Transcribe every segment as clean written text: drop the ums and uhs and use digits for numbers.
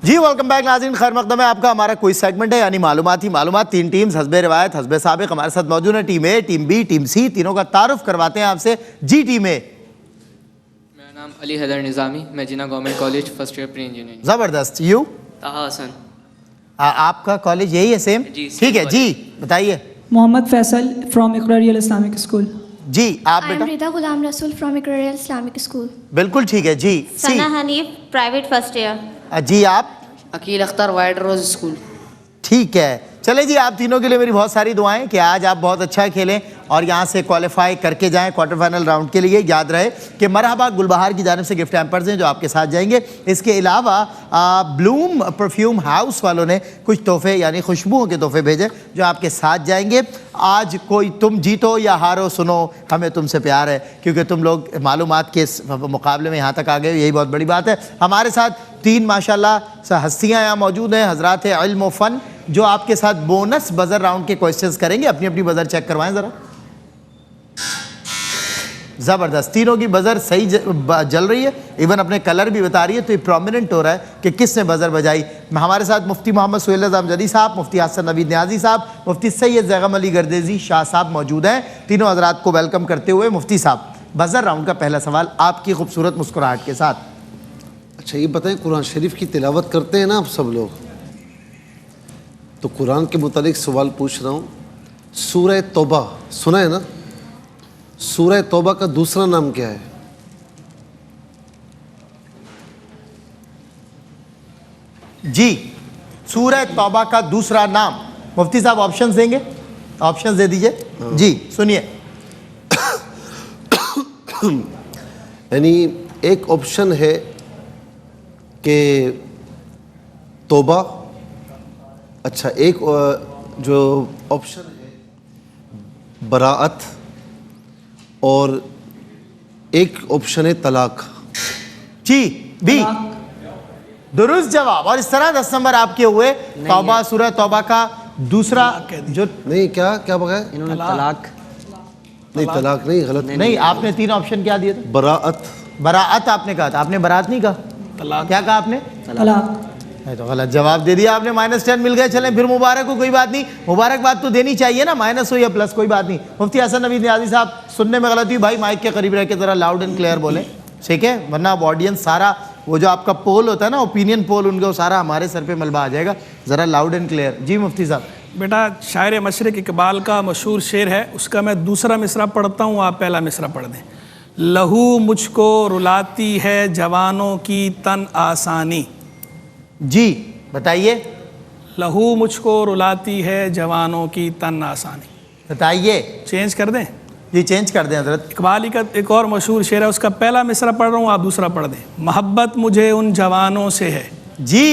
जी welcome back नाज़रीन, खैर मकदम है आपका। हमारा कोई सेगमेंट है यानी मालूमात ही मालूमात। तीन टीम्स हस्बे रिवायत हस्बे साबिक हमारे साथ मौजूद है। Team A, team B, team C. तीनों का तारुफ करवाते हैं आपसे। जी टीम ए। मेरा नाम अली हैदर निज़ामी, मैं Jinnah government college first year pre engineering. ज़बरदस्त। यू? ताहा हसन। आपका कॉलेज यही है सेम? जी, ठीक है जी, बताइए। मोहम्मद फैसल फ्रॉम इकरारियल इस्लामिक स्कूल। जी आप I am बेटा? Rida Ghulam Rasul from Iqrar Islamic School. बिल्कुल ठीक है जी। सी? सना हनीफ प्राइवेट फर्स्ट ईयर। जी आप? अकील अख्तर वाइट रोज स्कूल। ठीक है, चले जी। आप तीनों के लिए मेरी बहुत सारी दुआएं कि आज आप बहुत अच्छा खेलें और यहाँ से क्वालिफाई करके जाएं क्वार्टर फाइनल राउंड के लिए। याद रहे कि मरहबा गुलबहार की जानिब से गिफ्ट हैम्पर्स हैं जो आपके साथ जाएंगे। इसके अलावा ब्लूम परफ्यूम हाउस वालों ने कुछ तोहफे यानी खुशबुओं के तोहफे भेजे जो आपके साथ जाएंगे। आज कोई तुम जीतो या हारो, सुनो हमें तुमसे प्यार है क्योंकि तुम लोग मालूमात के मुकाबले में यहाँ तक आ गए, यही बहुत बड़ी बात है। हमारे साथ तीन माशाल्लाह हस्तियाँ यहाँ मौजूद हैं, हजरात इल्म व फ़न, जो आपके साथ बोनस बजर राउंड के क्वेश्चंस करेंगे। अपनी अपनी बजर चेक करवाएं ज़रा। ज़बरदस्त, तीनों की बजर सही जल रही है, इवन अपने कलर भी बता रही है, तो ये प्रोमिनेंट हो रहा है कि किसने बजर बजाई। हमारे साथ मुफ्ती मोहम्मद सुहेल निज़ाम जदी साहब, मुफ्ती हसन नवीद न्याजी साहब, मुफ्ती सैयद ज़ैगम अली गर्देजी शाह साहब मौजूद हैं। तीनों हजरात को वेलकम करते हुए मुफ्ती साहब, बजर राउंड का पहला सवाल आपकी खूबसूरत मुस्कुराहट के साथ। अच्छा ये बताएं, कुरान शरीफ की तिलावत करते हैं ना आप सब लोग, तो कुरान के मुतालिक सवाल पूछ रहा हूँ। सूरह तौबा सुना है ना? सूरह तौबा का दूसरा नाम क्या है? जी, सूरह तौबा का दूसरा नाम। मुफ्ती साहब ऑप्शंस देंगे? ऑप्शंस दे दीजिए। जी सुनिए। यानी एक ऑप्शन है कि तौबा, अच्छा एक जो ऑप्शन है बराअत, और एक ऑप्शन है तलाक। जी बी दुरुस्त जवाब। और इस तरह 10 नंबर आपके हुए। तौबा, सूरह तौबा का दूसरा जो नहीं, क्या क्या बगाया इन्होंने तलाक नहीं, तलाक नहीं, गलत नहीं, आपने तीन ऑप्शन क्या दिए थे? बराअत। बराअत आपने कहा था, आपने बरात नहीं कहा। तलाक क्या कहा आपने? तलाक। नहीं तो गलत जवाब दे दिया आपने। -10 मिल गए। चलें फिर मुबारक हो, कोई बात नहीं, मुबारकबाद तो देनी चाहिए ना, माइनस हो या प्लस कोई बात नहीं। मुफ्ती हसन नवीद न्याजी साहब, सुनने में गलती भाई, माइक के करीब रह के ज़रा लाउड एंड क्लियर बोलें, ठीक है? वरना अब ऑडियंस सारा वो जो आपका पोल होता है ना, ओपिनियन पोल, उनका सारा हमारे सर पे मलबा आ जाएगा। ज़रा लाउड एंड क्लियर। जी मुफ्ती साहब। बेटा, शायर मशरिक़ इकबाल का मशहूर शेर है, उसका मैं दूसरा मिसरा पढ़ता हूँ, आप पहला मिसरा पढ़ दें। लहू मुझको रुलाती है जवानों की तन आसानी। जी बताइए। लहू मुझको रुलाती है जवानों की तन आसानी। बताइए। चेंज कर दें? जी चेंज कर दें हजरत। इकबाल का एक और मशहूर शेर है, उसका पहला मिसरा पढ़ रहा हूँ, आप दूसरा पढ़ दें। मोहब्बत मुझे उन जवानों से है। जी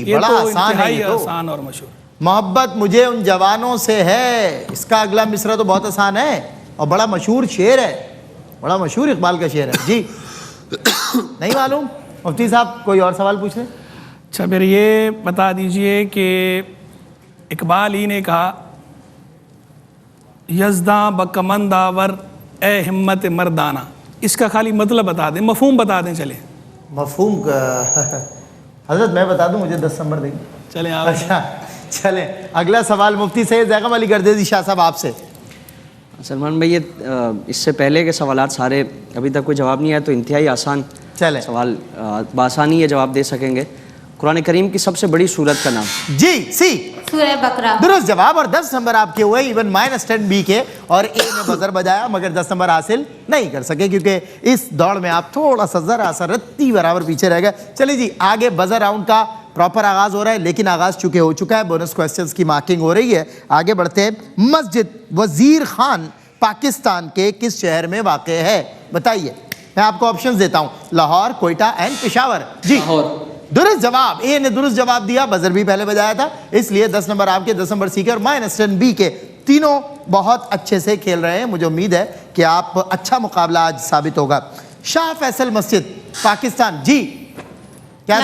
ये बड़ा तो आसान है, ये तो आसान और मशहूर। मोहब्बत मुझे उन जवानों से है, इसका अगला मिसरा तो बहुत आसान है और बड़ा मशहूर शेर है, बड़ा मशहूर इकबाल का शेर है। जी नहीं मालूम? मुफ्ती साहब कोई और सवाल पूछ लें। अच्छा फिर ये बता दीजिए कि इकबाल ही ने कहा, यज़दा बकमंदावर ए हिम्मत मर्दाना, इसका खाली मतलब बता दें, मफहूम बता दें। चले मफहूम हजरत मैं बता दूं, मुझे 10 नंबर देंगे? चलें आप। अच्छा चलें, अगला सवाल मुफ्ती सैयद ज़ैगम अली गर्देजी शाह साहब आपसे। सलमान भाई, ये इससे पहले के सवालात सारे अभी तक कोई जवाब नहीं आया, तो इंतहाई आसान चलें सवाल, बासानी ये जवाब दे सकेंगे। कुरान करीम की सबसे बड़ी सूरत का नाम? जी सी सूरह बकरा। दुरुस्त जवाब। और 10 नंबर आपके हुए, इवन -10 बी के, और ए में बजर बजाया मगर 10 नंबर हासिल नहीं कर सके क्योंकि इस दौड़ में आप थोड़ा सा जरा सा रत्ती बराबर पीछे रह गए। चलिए जी, आगे बजर राउंड का प्रॉपर आगाज हो रहा है, लेकिन आगाज चुके हो चुका है, बोनस क्वेश्चंस की मार्किंग हो रही है। आगे बढ़ते हैं। मस्जिद वजीर खान पाकिस्तान के किस शहर में वाक़ है? बताइए। मैं आपको ऑप्शंस देता हूँ, लाहौर, कोयटा एंड पेशावर। जी दुरुस्त जवाब। ए ने दुरुस्त जवाब दिया, बजर भी पहले बजाया था, इसलिए 10 नंबर आपके, 10 नंबर सी के और -10 बी के। तीनों बहुत अच्छे से खेल रहे हैं, मुझे उम्मीद है कि आप अच्छा मुकाबला आज साबित होगा। शाह फैसल मस्जिद पाकिस्तान। जी क्या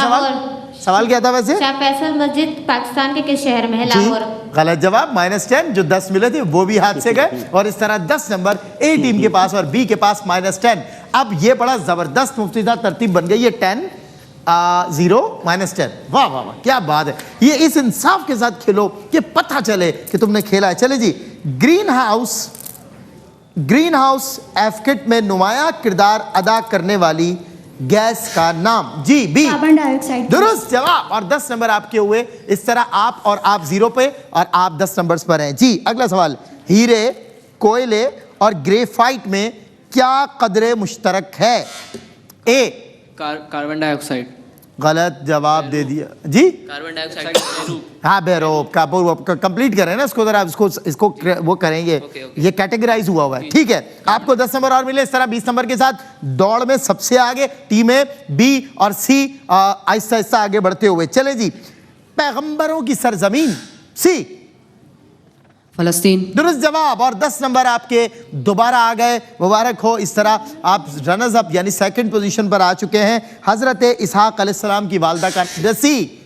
सवाल क्या था वैसे? शाह फैसल मस्जिद पाकिस्तान के किस शहर में है? जी लाहौर। गलत जवाब। -10 जो 10 मिले थे वो भी हाथ से गए, और इस तरह 10 नंबर ए टीम के पास और बी के पास -10। अब ये बड़ा जबरदस्त मुफ्ती साहब तरतीब बन गई है। 10 0 -10। वाह वाह वाह, क्या बात है। ये इस इंसाफ के साथ खेलो कि पता चले कि तुमने खेला है। चले जी, ग्रीन हाउस एफकेट में नुमाया किरदार अदा करने वाली गैस का नाम। जी, बी, कार्बन डाइऑक्साइड। दुरुस्त जवाब, और 10 नंबर आपके हुए। इस तरह आप 0 पे और आप 10 नंबर्स पर हैं। जी, अगला सवाल, हीरे, कोयले और ग्रेफाइट में क्या कदरे मुश्तरक है? ए, कार्बन डाइऑक्साइड। गलत जवाब दे दिया जी। कार्बन डाइऑक्साइड हाँ, बेरोब का कंप्लीट करें ना इसको, जरा इसको वो करेंगे। ये कैटेगराइज हुआ है, ठीक है। आपको 10 नंबर और मिले। इस तरह 20 नंबर के साथ दौड़ में सबसे आगे टीमें बी और सी आहिस्ता आहिस्ता आगे बढ़ते हुए। चले जी, पैगंबरों की सरजमीन, सी, फलस्तीन। दुरुस्त जवाब, और 10 नंबर आपके दोबारा आ गए। मुबारक हो। इस तरह आप रनर्स अप यानी सेकंड पोजीशन पर आ चुके हैं। हजरत इसहाक अलैहिस्सलाम की वालदा का सी,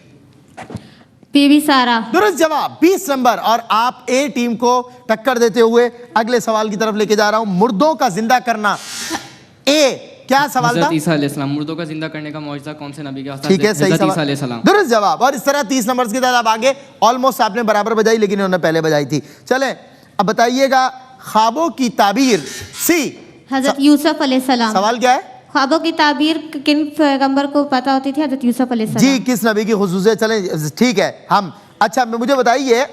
बीबी सारा। दुरुस्त जवाब, 20 नंबर, और आप ए टीम को टक्कर देते हुए अगले सवाल की तरफ लेके जा रहा हूं। मुर्दों का जिंदा करना। ए, क्या सवाल था? हज़रत ईसा अलैहिस्सलाम, मुर्दों का जिंदा करने का मौजज़ा कौन से नबी के हाथ? ठीक है, सही हज़रत ईसा सवाल, अलैहिस्सलाम। दुरुस्त जवाब, और इस तरह 30 नंबर्स के साथ आप आगे। ऑलमोस्ट आपने बराबर बजाई, लेकिन उन्होंने पहले बजाई थी। चलें, अब बताइएगा ख्वाबों की ताबीर। सी, हजरत यूसुफ अलैहिस्सलाम। सवाल क्या है? ख्वाबों की ताबीर किन पैगंबर को पता होती थी? हजरत यूसुफ अलैहिस्सलाम। जी, किस नबी की खुसूसियत? चलें, ठीक है। हम अच्छा, मुझे बताइए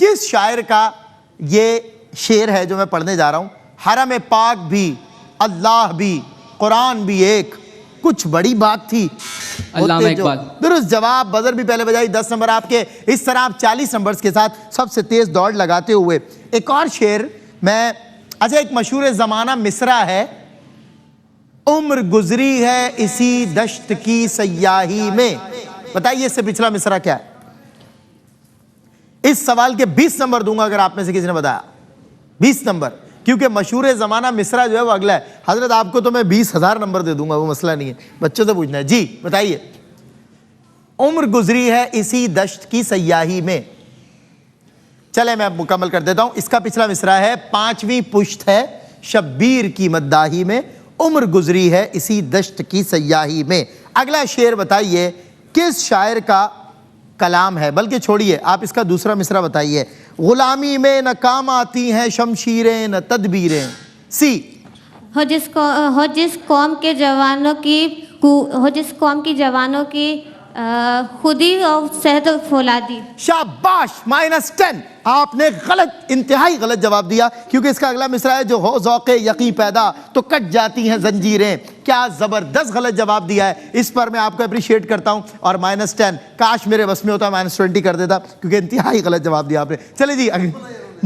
किस शायर का ये शेर है जो मैं पढ़ने जा रहा हूं? हरम पाक भी, अल्लाह भी, कुरान भी एक, कुछ बड़ी बात थी। अल्लामा इकबाल। दुरुस्त जवाब, बजर भी पहले बजाई। 10 नंबर आपके। इस तरह आप 40 नंबर्स के साथ सबसे तेज दौड़ लगाते हुए एक और शेर मैं, अच्छा, एक मशहूर जमाना मिसरा है, उम्र गुजरी है इसी दश्त की सयाही में। बताइए इससे पिछला मिसरा क्या है? इस सवाल के 20 नंबर दूंगा अगर आप में से किसी ने बताया। 20 नंबर, क्योंकि मशहूर जमाना मिसरा जो है वो अगला है। हजरत आपको तो मैं 20,000 नंबर दे दूंगा, वो मसला नहीं है, बच्चों से पूछना है। जी बताइए, उम्र गुजरी है इसी दश्त की सयाही में। चले मैं मुकम्मल कर देता हूं। इसका पिछला मिसरा है, 5वीं पुश्त है शब्बीर की मद्दाही में, उम्र गुजरी है इसी दश्त की सयाही में। अगला शेर बताइए किस शायर का कलाम है? बल्कि छोड़िए, आप इसका दूसरा मिसरा बताइए। गुलामी में न काम आती हैं शमशीरें न तदबीरें। सी, हो जिस कौम के जवानों की खुदी और सेहत फौलादी। शाबाश, -10। आपने गलत, इंतहाई गलत जवाब दिया, क्योंकि इसका अगला मिसरा है, जो हो ज़ौक़े यक़ीन पैदा तो कट जाती हैं जंजीरें। क्या ज़बरदस्त गलत जवाब दिया है, इस पर मैं आपको अप्रिशिएट करता हूं। और -10, काश मेरे बस में होता -20 कर देता, क्योंकि इंतहाई गलत जवाब दिया आपने। चले जी,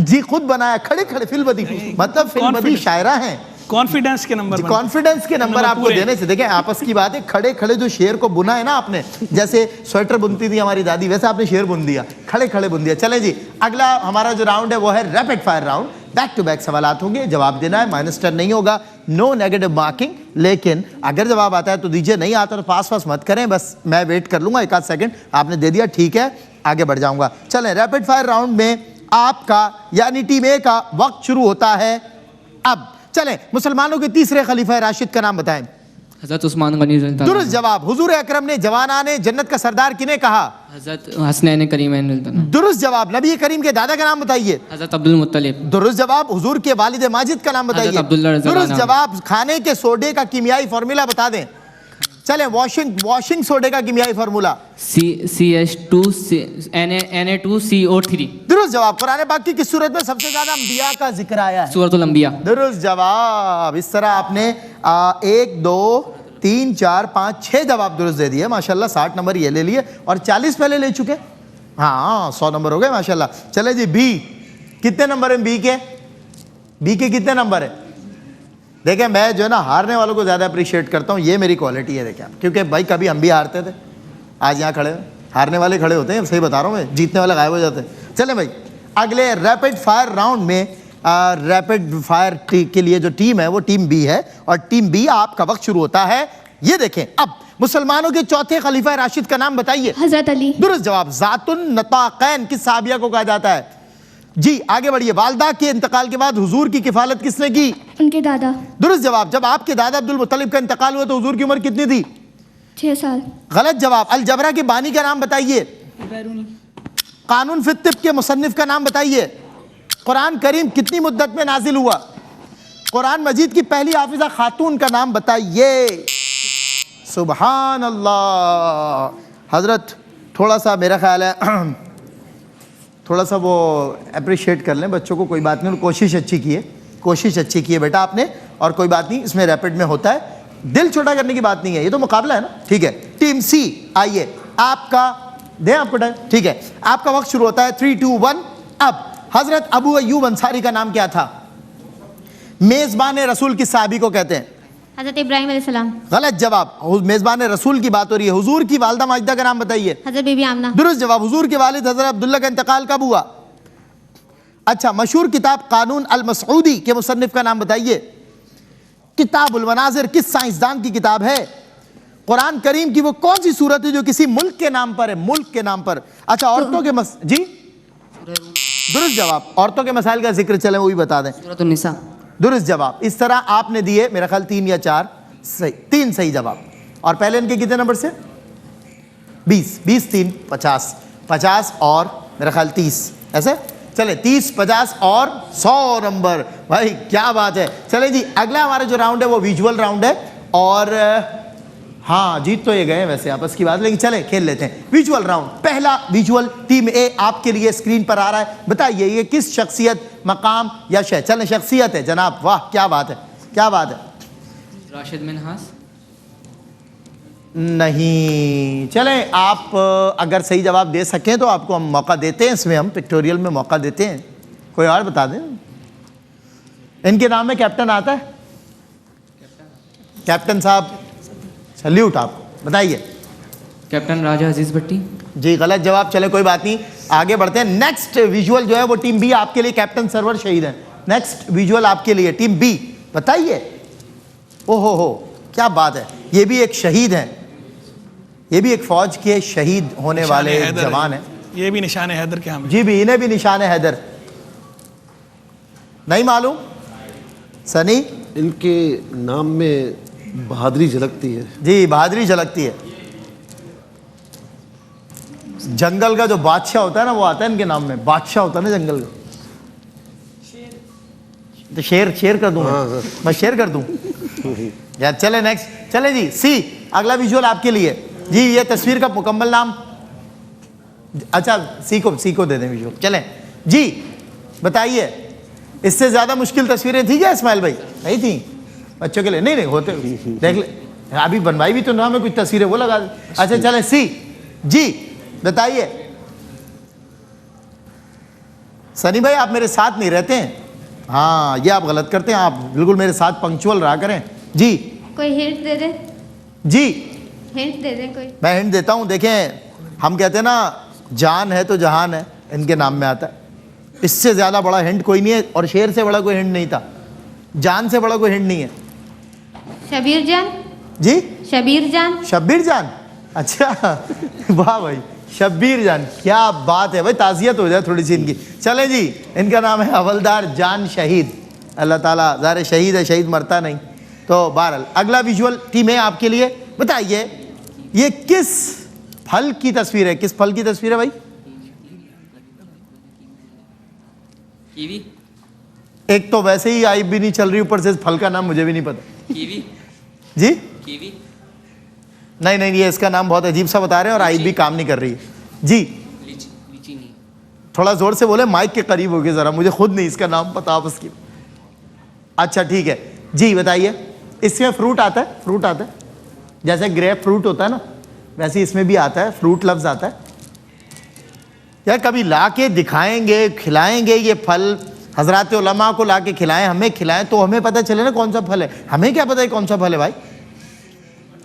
जी खुद बनाया, खड़े खड़े फिल्मबदी, मतलब फिल्मबदी शायरा हैं। कॉन्फिडेंस के नंबर, कॉन्फिडेंस के नंबर आपको देने से, देखें आपस की बात है, खड़े खड़े जो शेर को बुना है ना आपने, जैसे स्वेटर बुनती थी हमारी दादी, वैसे आपने शेर बुन दिया, खड़े खड़े बुन दिया। चले जी, अगला हमारा जो राउंड है वो है rapid fire round. Back to back सवालात होंगे, जवाब देना है, -10 नहीं होगा, नो नेगेटिव मार्किंग। लेकिन अगर जवाब आता है तो दीजिए, नहीं आता तो पास मत करें, बस मैं वेट कर लूंगा 1 आध सेकंड। आपने दे दिया, ठीक है, आगे बढ़ जाऊंगा। चलें, रैपिड फायर राउंड में आपका यानी टीम ए का वक्त शुरू होता है अब। चलें, मुसलमानों के तीसरे खलीफा राशिद का नाम बताएं। हज़रत उस्मान गनी रज़ियल्लाहु अन्हु। दुरुस्त जवाब, हुजूर अकरम ने जवानाने जन्नत का सरदार किन्हें कहा? हज़रत हसनैन करीमैन रज़ियल्लाहु अन्हु। दुरुस्त जवाब, नबी करीम के दादा का नाम बताइए। हज़रत अब्दुल मुत्तलिब। दुरुस्त जवाब, हुजूर के वालिद माजिद का नाम बताइए। हज़रत अब्दुल्लाह रज़ियल्लाहु दुरुस्त जवाब, खाने के सोडे का कीमियाई फार्मूला बता दें। चलें, वॉशिंग सोडे का कीमियाई फार्मूला CH2Na2CO3। दुरुस्त जवाब, कुरान पाक की किस सूरत में सबसे ज्यादा अंबिया का जिक्र आया है? सूरतुल अंबिया। दुरुस्त जवाब। इस तरह आपने 1 2 3 4 5 6 जवाब दुरुस्त दे दिए माशाल्लाह। 60 नंबर ये ले लिए और 40 पहले ले चुके। हाँ, 100 नंबर हो गए माशाल्लाह। चले जी, बी कितने नंबर है? बी के कितने नंबर है? देखें, मैं जो है ना हारने वालों को ज़्यादा अप्रिशिएट करता हूँ, ये मेरी क्वालिटी है। देखें, क्योंकि भाई कभी हम भी हारते थे, आज यहाँ खड़े हारने वाले खड़े होते हैं, सही बता रहा हूँ मैं, जीतने वाले गायब हो जाते हैं। चलें भाई, अगले रैपिड फायर राउंड में रैपिड फायर के लिए जो टीम है वो टीम बी है, और टीम बी आपका वक्त शुरू होता है। ये देखें, अब मुसलमानों के चौथे खलीफा राशिद का नाम बताइए। हजरत अली। दुरुस्त जवाब, ज़ातुन नताक़ैन किस साहबिया को कहा जाता है? जी आगे बढ़िए। वालदा के इंतकाल के बाद हुजूर की किफालत किसने की? उनके दादा। दुरुस्त जवाब, जब आपके दादा अब्दुल मुत्तलिब का इंतकाल हुआ तो हुजूर की उम्र कितनी थी? 6 साल। गलत जवाब। अलजबरा के बानी का नाम बताइए। बैरूनी। कानून फिर तिब के मुसन्निफ का नाम बताइए। कुरान करीम कितनी मुद्दत में नाजिल हुआ? कुरान मजीद की पहली हाफिजा खातून का नाम बताइए। सुभान अल्लाह। हजरत थोड़ा सा मेरा ख्याल है थोड़ा सा वो अप्रिशिएट कर लें बच्चों को, कोई बात नहीं, कोशिश अच्छी की है, कोशिश अच्छी की है बेटा आपने, और कोई बात नहीं, इसमें रैपिड में होता है, दिल छोटा करने की बात नहीं है, ये तो मुकाबला है ना। ठीक है, टीम सी आइए, आपका दें आपको टाइम, ठीक है, आपका वक्त शुरू होता है 3, 2, 1 अब। हजरत अबू अय्यूब अंसारी का नाम क्या था? मेजबान रसूल किस साहबी को कहते हैं? हज़रत इब्राहिम अलैहिस्सलाम। गलत जवाब। मेजबान रसूल की बात हो रही है। हुजूर की वालदा माजिदा का नाम बताइए। हज़रत बीबी आमना। दुरुस्त जवाब। हुजूर के वालिद हजरत अब्दुल्ला का इंतकाल कब हुआ? अच्छा, मशहूर किताब कानून अल मसऊदी के मुसन्निफ का नाम बताइए। किताबुल मनाजिर किस साइंसदान की किताब है? कुरान करीम की वो कौन सी सूरत है जो किसी मुल्क के नाम पर है? मुल्क के नाम पर। अच्छा, औरतों के जी दुरुस्त जवाब। औरतों के मसाइल का जिक्र चले वो भी बता दें। सूरतुन निसा। दुरुस्त जवाब। इस तरह आपने दिए मेरा ख्याल 3 या 4 सही, 3 सही जवाब। और पहले इनके कितने नंबर से? 20, 20, 3, 50, 50 और मेरा ख्याल 30, ऐसे चले 30, 50 और 100 नंबर। भाई क्या बात है। चले जी, अगला हमारा जो राउंड है वो विजुअल राउंड है, और हाँ जीत तो ये गए वैसे आपस की बात, लेकिन चले खेल लेते हैं विजुअल राउंड। पहला विजुअल टीम ए आपके लिए स्क्रीन पर आ रहा है, बताइए ये किस शख्सियत, मकाम या शय? चलें, शख्सियत है जनाब, वाह क्या बात है, क्या बात है। राशिद मिन्हास। नहीं, चलें आप अगर सही जवाब दे सकें तो आपको हम मौका देते हैं, इसमें हम पिक्टोरियल में मौका देते हैं। कोई और बता दें। इनके नाम में कैप्टन आता है? कैप्टन साहब सल्यूट आपको, बताइए। कैप्टन राजा अजीज भट्टी। जी गलत जवाब। चले कोई बात नहीं, आगे बढ़ते हैं। नेक्स्ट विजुअल जो है वो टीम बी आपके लिए, कैप्टन सरवर शहीद है। नेक्स्ट विजुअल आपके लिए टीम बी, बताइए। ओहो हो क्या बात है, ये भी एक शहीद हैं, ये भी एक फौज के शहीद होने वाले जवान हैं। ये भी निशान हैदर के हम। जी भी, इन्हें भी निशान हैदर नहीं मालूम? सनी? इनके नाम में बहादुरी झलकती है। जी बहादुरी झलकती है। जंगल का जो बादशाह होता है ना वो आता है इनके नाम में, बादशाह होता है ना जंगल का। तो शेर शेर कर दूं मैं शेर कर दूं यार। चले नेक्स्ट, चले जी सी, अगला विजुअल आपके लिए। जी ये तस्वीर का मुकम्मल नाम, अच्छा सी को दे दें विजुअल। चलें जी, बताइए। इससे ज्यादा मुश्किल तस्वीरें थी क्या इस्माइल भाई? नहीं थी बच्चों के लिए? नहीं होते, देख ले अभी बनवाई भी तो ना में कुछ तस्वीरें वो लगा दे। अच्छा चले सी जी, बताइए। सनी भाई आप मेरे साथ नहीं रहते हैं, हाँ ये आप गलत करते हैं, आप बिल्कुल मेरे साथ पंक्चुअल रहा करें। जी कोई हिंट दे दे। जी हिंट दे दे कोई। मैं हिंट देता हूँ, देखें हम कहते हैं ना जान है तो जहान है, इनके नाम में आता है। इससे ज़्यादा बड़ा हिंट कोई नहीं है, और शेर से बड़ा कोई हिंट नहीं था, जान से बड़ा कोई हिंट नहीं है। शबीर जान। जी शबीर जान। शब्बीर जान, अच्छा वाह भाई शब्बीर जान, क्या बात है भाई, ताज़ियत हो जाए थोड़ी सी इनकी। चले जी, इनका नाम है हवलदार जान शहीद। अल्लाह ताला ज़ाहिर शहीद है, शहीद मरता नहीं। तो बहरहाल अगला विजुअल टीम है आपके लिए, बताइए ये किस फल की तस्वीर है? किस फल की तस्वीर है भाई? कीवी। एक तो वैसे ही आई भी नहीं चल रही, ऊपर से फल का नाम मुझे भी नहीं पता। कीवी। जी कीवी। नहीं ये इसका नाम बहुत अजीब सा बता रहे हैं, और आई भी काम नहीं कर रही है। जी लीची नहीं। थोड़ा जोर से बोले, माइक के करीब हो गए ज़रा, मुझे खुद नहीं इसका नाम पता आप उसकी। अच्छा ठीक है जी, बताइए। इसमें फ्रूट आता है, फ्रूट आता है, जैसे ग्रेप फ्रूट होता है ना वैसे इसमें भी आता है, फ्रूट लफ्ज़ आता है। यार कभी ला के दिखाएंगे, खिलाएंगे ये फल, हजरात उलमा को ला के खिलाएं, हमें खिलाएं तो हमें पता चले ना कौन सा फल है। हमें क्या पता है कौन सा फल है भाई,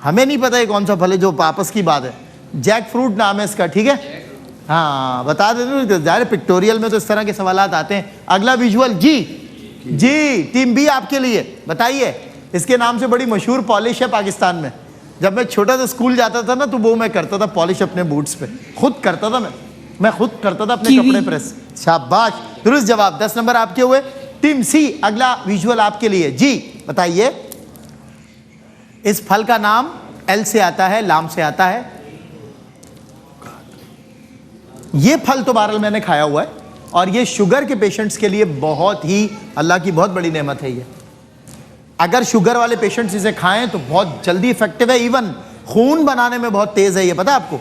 हमें नहीं पता है कौन सा फल है, जो आपस की बात है। जैक फ्रूट नाम है इसका, ठीक है हाँ बता देते, ज़ाहिर पिक्टोरियल में तो इस तरह के सवालात आते हैं। अगला विजुअल जी टीम बी आपके लिए, बताइए। इसके नाम से बड़ी मशहूर पॉलिश है पाकिस्तान में। जब मैं छोटा सा स्कूल जाता था ना तो वो मैं करता था पॉलिश अपने बूट्स पे, खुद करता था मैं खुद करता था अपने कपड़े प्रेस। शाबाश, दुरुस्त जवाब, 10 नंबर आपके हुए। टीम सी अगला विजुअल आपके लिए, जी बताइए। इस फल का नाम एल से आता है, लाम से आता है। ये फल तो बहरहाल मैंने खाया हुआ है और ये शुगर के पेशेंट्स के लिए बहुत ही अल्लाह की बहुत बड़ी नेमत है। ये अगर शुगर वाले पेशेंट्स इसे खाएं तो बहुत जल्दी इफेक्टिव है, इवन खून बनाने में बहुत तेज है। ये पता है आपको,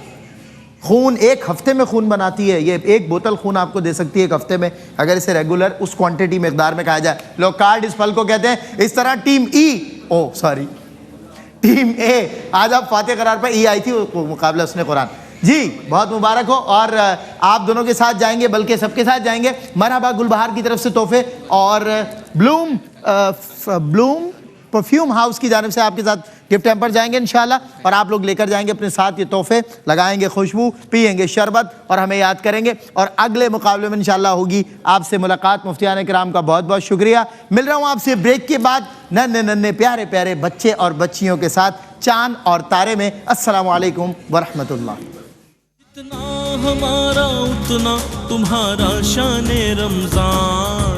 खून एक हफ्ते में खून बनाती है। ये एक बोतल खून आपको दे सकती है एक हफ्ते में, अगर इसे रेगुलर उस क्वांटिटी मिकदार में खाया जाए। लोग कार्ड इस फल को कहते हैं। इस तरह टीम ए आज आप फातेह करार पर ई आई थी, वो मुकाबला उसने कुरान जी, बहुत मुबारक हो। और आप दोनों के साथ जाएंगे, बल्कि सबके साथ जाएंगे। मरहबा गुलबहार की तरफ से तोहफे और ब्लूम परफ्यूम हाउस की जानिब से आपके साथ गिफ्ट हैम्पर जाएंगे इंशाल्लाह। और आप लोग लेकर जाएंगे अपने साथ ये तोहफे, लगाएंगे खुशबू, पिएंगे शरबत और हमें याद करेंगे। और अगले मुकाबले में इंशाल्लाह होगी आपसे मुलाकात। मुफ्तियान किराम का बहुत बहुत शुक्रिया। मिल रहा हूँ आपसे ब्रेक के बाद नन्हे नन्हे प्यारे प्यारे बच्चे और बच्चियों के साथ चांद और तारे में। अस्सलामु अलैकुम वरहमतुल्लाह। जितना हमारा उतना तुम्हारा शान रमजान।